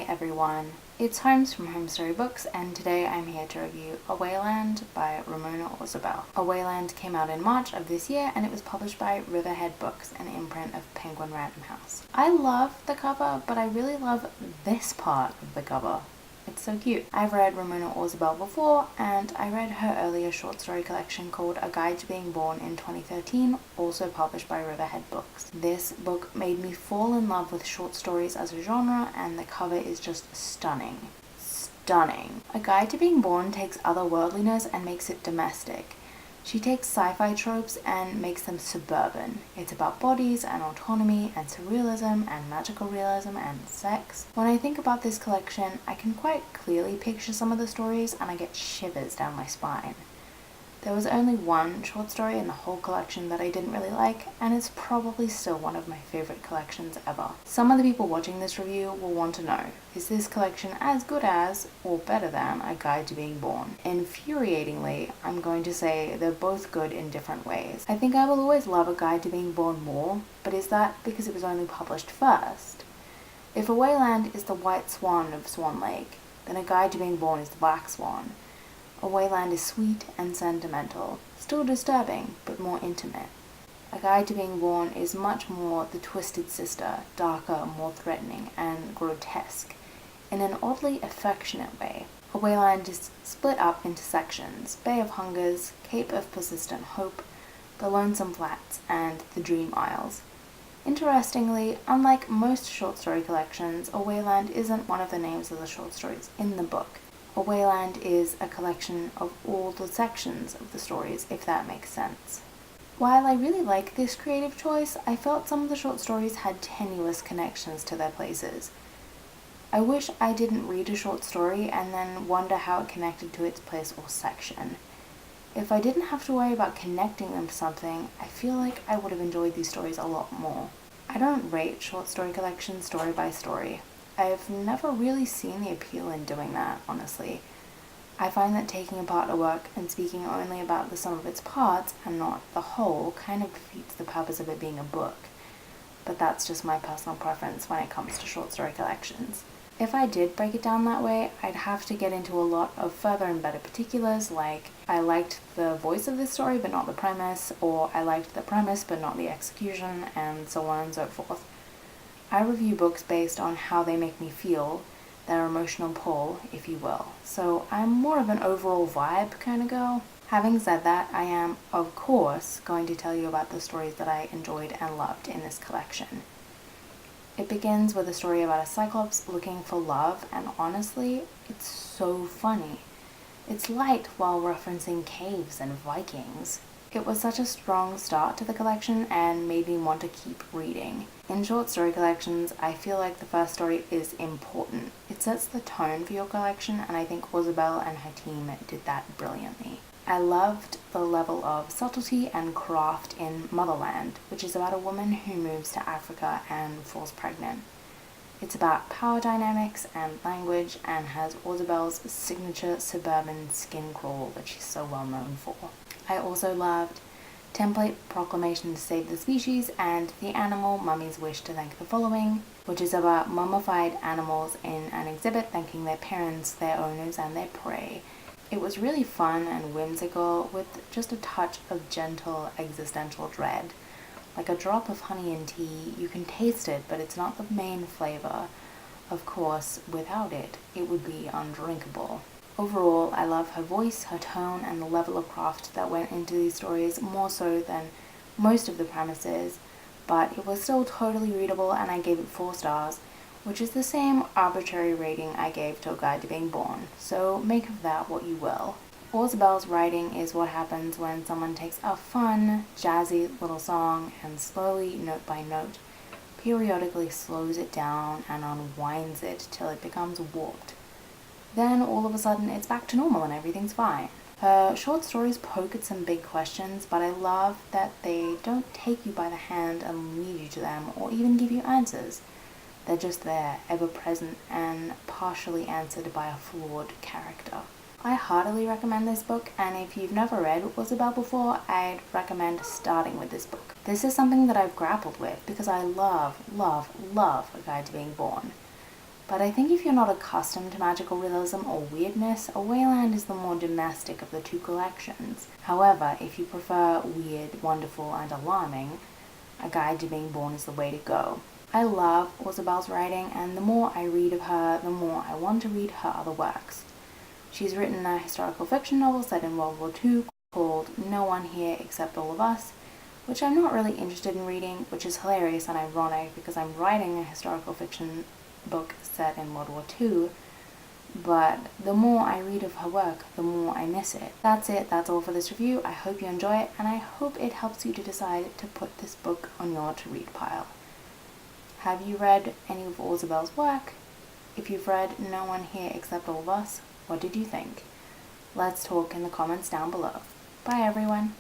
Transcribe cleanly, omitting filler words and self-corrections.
everyone, it's Holmes from Home Storybooks, and today I'm here to review Awayland by Ramona Ausubel. Awayland came out in March of this year and it was published by Riverhead Books, an imprint of Penguin Random House. I love the cover, but I really love this part of the cover. It's so cute. I've read Ramona Ausubel before, and I read her earlier short story collection called A Guide to Being Born in 2013, also published by Riverhead Books. This book made me fall in love with short stories as a genre, and the cover is just stunning. Stunning. A Guide to Being Born takes otherworldliness and makes it domestic. She takes sci-fi tropes and makes them suburban. It's about bodies and autonomy and surrealism and magical realism and sex. When I think about this collection, I can quite clearly picture some of the stories and I get shivers down my spine. There was only one short story in the whole collection that I didn't really like, and it's probably still one of my favorite collections ever. Some of the people watching this review will want to know, is this collection as good as, or better than, A Guide to Being Born? Infuriatingly, I'm going to say they're both good in different ways. I think I will always love A Guide to Being Born more, but is that because it was only published first? If Awayland is the white swan of Swan Lake, then A Guide to Being Born is the black swan. Awayland is sweet and sentimental, still disturbing, but more intimate. A Guide to Being Born is much more the twisted sister, darker, more threatening, and grotesque, in an oddly affectionate way. Awayland is split up into sections: Bay of Hungers, Cape of Persistent Hope, The Lonesome Flats, and The Dream Isles. Interestingly, unlike most short story collections, Awayland isn't one of the names of the short stories in the book. Awayland is a collection of all the sections of the stories, if that makes sense. While I really like this creative choice, I felt some of the short stories had tenuous connections to their places. I wish I didn't read a short story and then wonder how it connected to its place or section. If I didn't have to worry about connecting them to something, I feel like I would have enjoyed these stories a lot more. I don't rate short story collections story by story. I've never really seen the appeal in doing that, honestly. I find that taking apart a work and speaking only about the sum of its parts and not the whole kind of defeats the purpose of it being a book. But that's just my personal preference when it comes to short story collections. If I did break it down that way, I'd have to get into a lot of further and better particulars, like I liked the voice of this story but not the premise, or I liked the premise but not the execution, and so on and so forth. I review books based on how they make me feel, their emotional pull, if you will. So I'm more of an overall vibe kind of girl. Having said that, I am, of course, going to tell you about the stories that I enjoyed and loved in this collection. It begins with a story about a Cyclops looking for love, and honestly, it's so funny. It's light while referencing caves and Vikings. It was such a strong start to the collection and made me want to keep reading. In short story collections, I feel like the first story is important. It sets the tone for your collection, and I think Ausubel and her team did that brilliantly. I loved the level of subtlety and craft in Motherland, which is about a woman who moves to Africa and falls pregnant. It's about power dynamics and language and has Ausubel's signature suburban skin crawl that she's so well known for. I also loved Template Proclamation to Save the Species and The Animal Mummy's Wish to Thank the Following, which is about mummified animals in an exhibit thanking their parents, their owners, and their prey. It was really fun and whimsical with just a touch of gentle existential dread. Like a drop of honey in tea, you can taste it, but it's not the main flavor. Of course, without it, it would be undrinkable. Overall, I love her voice, her tone, and the level of craft that went into these stories, more so than most of the premises, but it was still totally readable and I gave it 4 stars, which is the same arbitrary rating I gave to A Guide to Being Born, so make of that what you will. Ausubel's writing is what happens when someone takes a fun, jazzy little song and slowly, note by note, periodically slows it down and unwinds it till it becomes warped. Then all of a sudden it's back to normal and everything's fine. Her short stories poke at some big questions, but I love that they don't take you by the hand and lead you to them or even give you answers. They're just there, ever present, and partially answered by a flawed character. I heartily recommend this book, and if you've never read Ausubel before, I'd recommend starting with this book. This is something that I've grappled with because I love A Guide to Being Born. But I think if you're not accustomed to magical realism or weirdness, Awayland is the more domestic of the two collections. However, if you prefer weird, wonderful, and alarming, A Guide to Being Born is the way to go. I love Ausubel's writing, and the more I read of her, the more I want to read her other works. She's written a historical fiction novel set in World War II called No One Here Except All of Us, which I'm not really interested in reading, which is hilarious and ironic because I'm writing a historical fiction book set in World War II, but the more I read of her work, the more I miss it. That's it, that's all for this review. I hope you enjoy it, and I hope it helps you to decide to put this book on your to-read pile. Have you read any of Ausubel's work? If you've read No One Here Except All of Us, what did you think? Let's talk in the comments down below. Bye everyone!